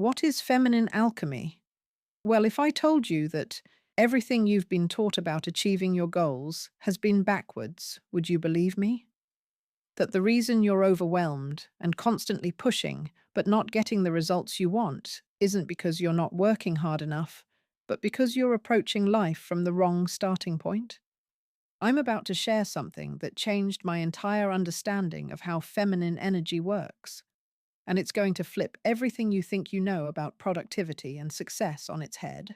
What is feminine alchemy? Well, if I told you that everything you've been taught about achieving your goals has been backwards, would you believe me? That the reason you're overwhelmed and constantly pushing but not getting the results you want isn't because you're not working hard enough, but because you're approaching life from the wrong starting point? I'm about to share something that changed my entire understanding of how feminine energy works. And it's going to flip everything you think you know about productivity and success on its head.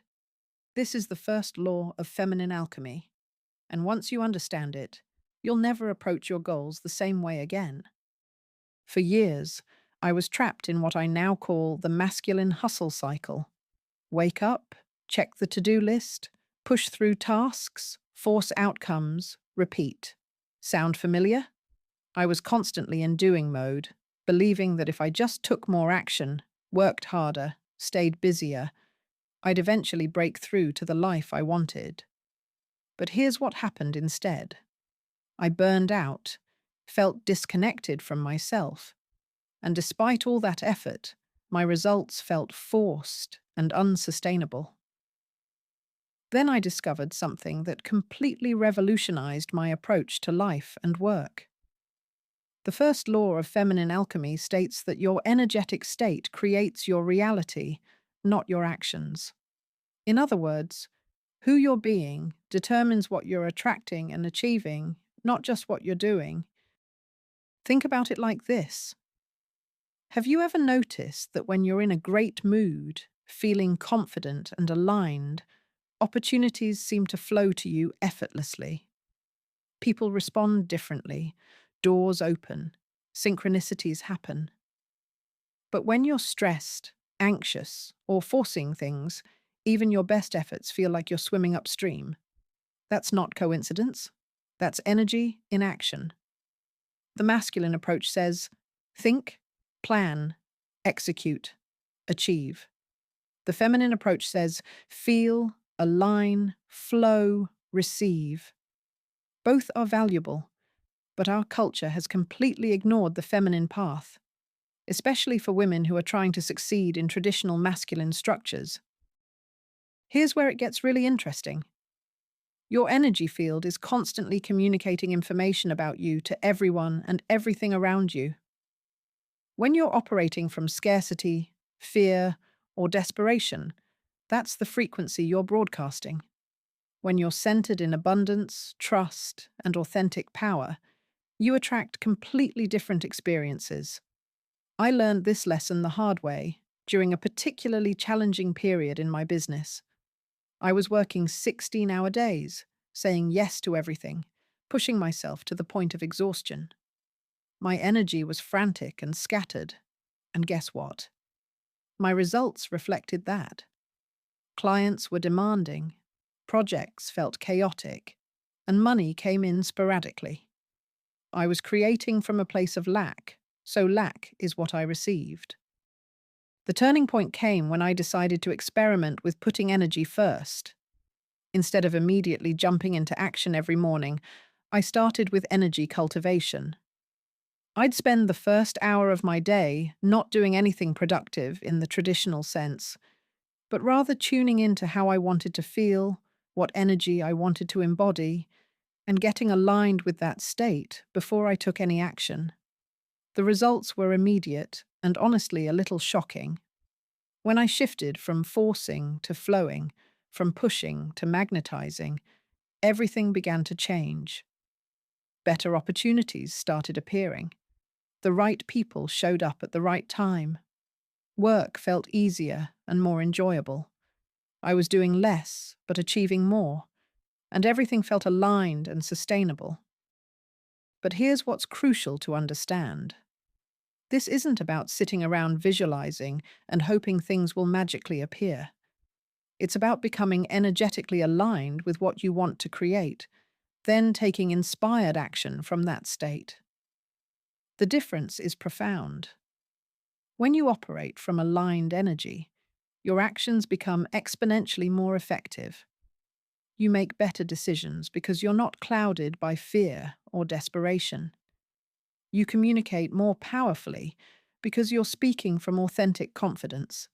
This is the first law of feminine alchemy, and once you understand it, you'll never approach your goals the same way again. For years, I was trapped in what I now call the masculine hustle cycle. Wake up, check the to-do list, push through tasks, force outcomes, repeat. Sound familiar? I was constantly in doing mode, believing that if I just took more action, worked harder, stayed busier, I'd eventually break through to the life I wanted. But here's what happened instead. I burned out, felt disconnected from myself, and despite all that effort, my results felt forced and unsustainable. Then I discovered something that completely revolutionized my approach to life and work. The first law of feminine alchemy states that your energetic state creates your reality, not your actions. In other words, who you're being determines what you're attracting and achieving, not just what you're doing. Think about it like this. Have you ever noticed that when you're in a great mood, feeling confident and aligned, opportunities seem to flow to you effortlessly? People respond differently, doors open, synchronicities happen. But when you're stressed, anxious, or forcing things, even your best efforts feel like you're swimming upstream. That's not coincidence. That's energy in action. The masculine approach says, think, plan, execute, achieve. The feminine approach says, feel, align, flow, receive. Both are valuable, but our culture has completely ignored the feminine path, especially for women who are trying to succeed in traditional masculine structures. Here's where it gets really interesting. Your energy field is constantly communicating information about you to everyone and everything around you. When you're operating from scarcity, fear, or desperation, that's the frequency you're broadcasting. When you're centered in abundance, trust, and authentic power, you attract completely different experiences. I learned this lesson the hard way during a particularly challenging period in my business. I was working 16-hour days, saying yes to everything, pushing myself to the point of exhaustion. My energy was frantic and scattered, and guess what? My results reflected that. Clients were demanding, projects felt chaotic, and money came in sporadically. I was creating from a place of lack, so lack is what I received. The turning point came when I decided to experiment with putting energy first. Instead of immediately jumping into action every morning, I started with energy cultivation. I'd spend the first hour of my day not doing anything productive in the traditional sense, but rather tuning into how I wanted to feel, what energy I wanted to embody, and getting aligned with that state before I took any action. The results were immediate and honestly a little shocking. When I shifted from forcing to flowing, from pushing to magnetizing, everything began to change. Better opportunities started appearing. The right people showed up at the right time. Work felt easier and more enjoyable. I was doing less, but achieving more, and everything felt aligned and sustainable. But here's what's crucial to understand. This isn't about sitting around visualizing and hoping things will magically appear. It's about becoming energetically aligned with what you want to create, then taking inspired action from that state. The difference is profound. When you operate from aligned energy, your actions become exponentially more effective. You make better decisions because you're not clouded by fear or desperation. You communicate more powerfully because you're speaking from authentic confidence.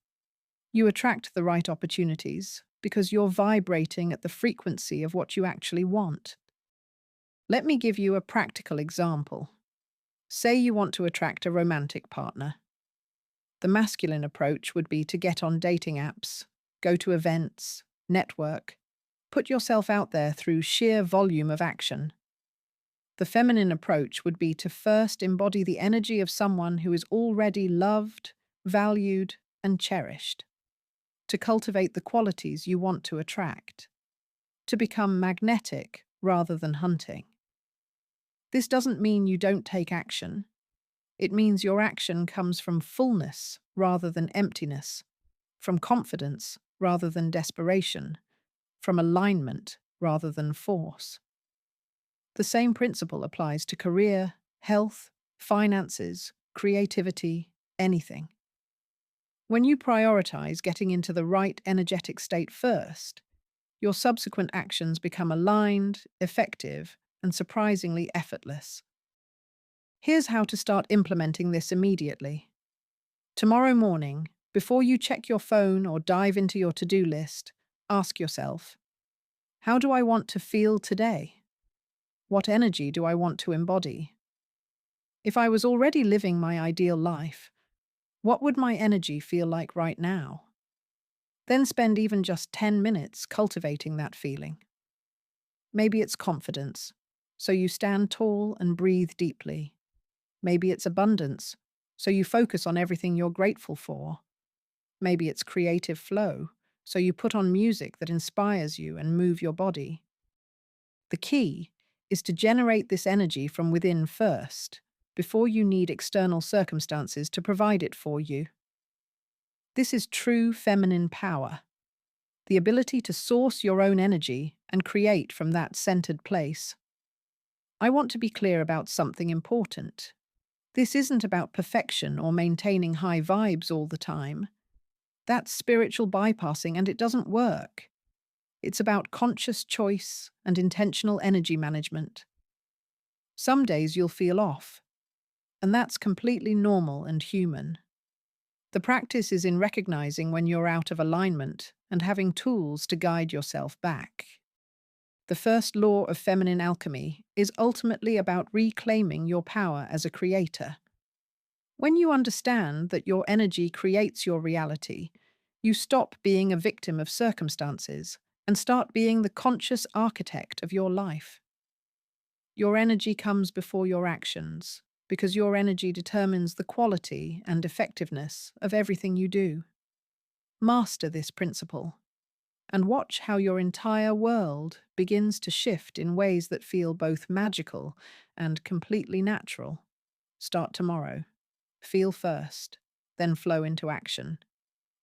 You attract the right opportunities because you're vibrating at the frequency of what you actually want. Let me give you a practical example. Say you want to attract a romantic partner. The masculine approach would be to get on dating apps, go to events, network, put yourself out there through sheer volume of action. The feminine approach would be to first embody the energy of someone who is already loved, valued, and cherished, to cultivate the qualities you want to attract, to become magnetic rather than hunting. This doesn't mean you don't take action. It means your action comes from fullness rather than emptiness, from confidence rather than desperation, from alignment rather than force. The same principle applies to career, health, finances, creativity, anything. When you prioritize getting into the right energetic state first, your subsequent actions become aligned, effective, and surprisingly effortless. Here's how to start implementing this immediately. Tomorrow morning, before you check your phone or dive into your to-do list, ask yourself, how do I want to feel today? What energy do I want to embody? If I was already living my ideal life, what would my energy feel like right now? Then spend even just 10 minutes cultivating that feeling. Maybe it's confidence, so you stand tall and breathe deeply. Maybe it's abundance, so you focus on everything you're grateful for. Maybe it's creative flow, so you put on music that inspires you and move your body. The key is to generate this energy from within first, before you need external circumstances to provide it for you. This is true feminine power, the ability to source your own energy and create from that centered place. I want to be clear about something important. This isn't about perfection or maintaining high vibes all the time. That's spiritual bypassing and it doesn't work. It's about conscious choice and intentional energy management. Some days you'll feel off, and that's completely normal and human. The practice is in recognizing when you're out of alignment and having tools to guide yourself back. The first law of feminine alchemy is ultimately about reclaiming your power as a creator. When you understand that your energy creates your reality, you stop being a victim of circumstances and start being the conscious architect of your life. Your energy comes before your actions, because your energy determines the quality and effectiveness of everything you do. Master this principle, and watch how your entire world begins to shift in ways that feel both magical and completely natural. Start tomorrow. Feel first, then flow into action.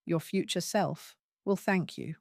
Your future self will thank you.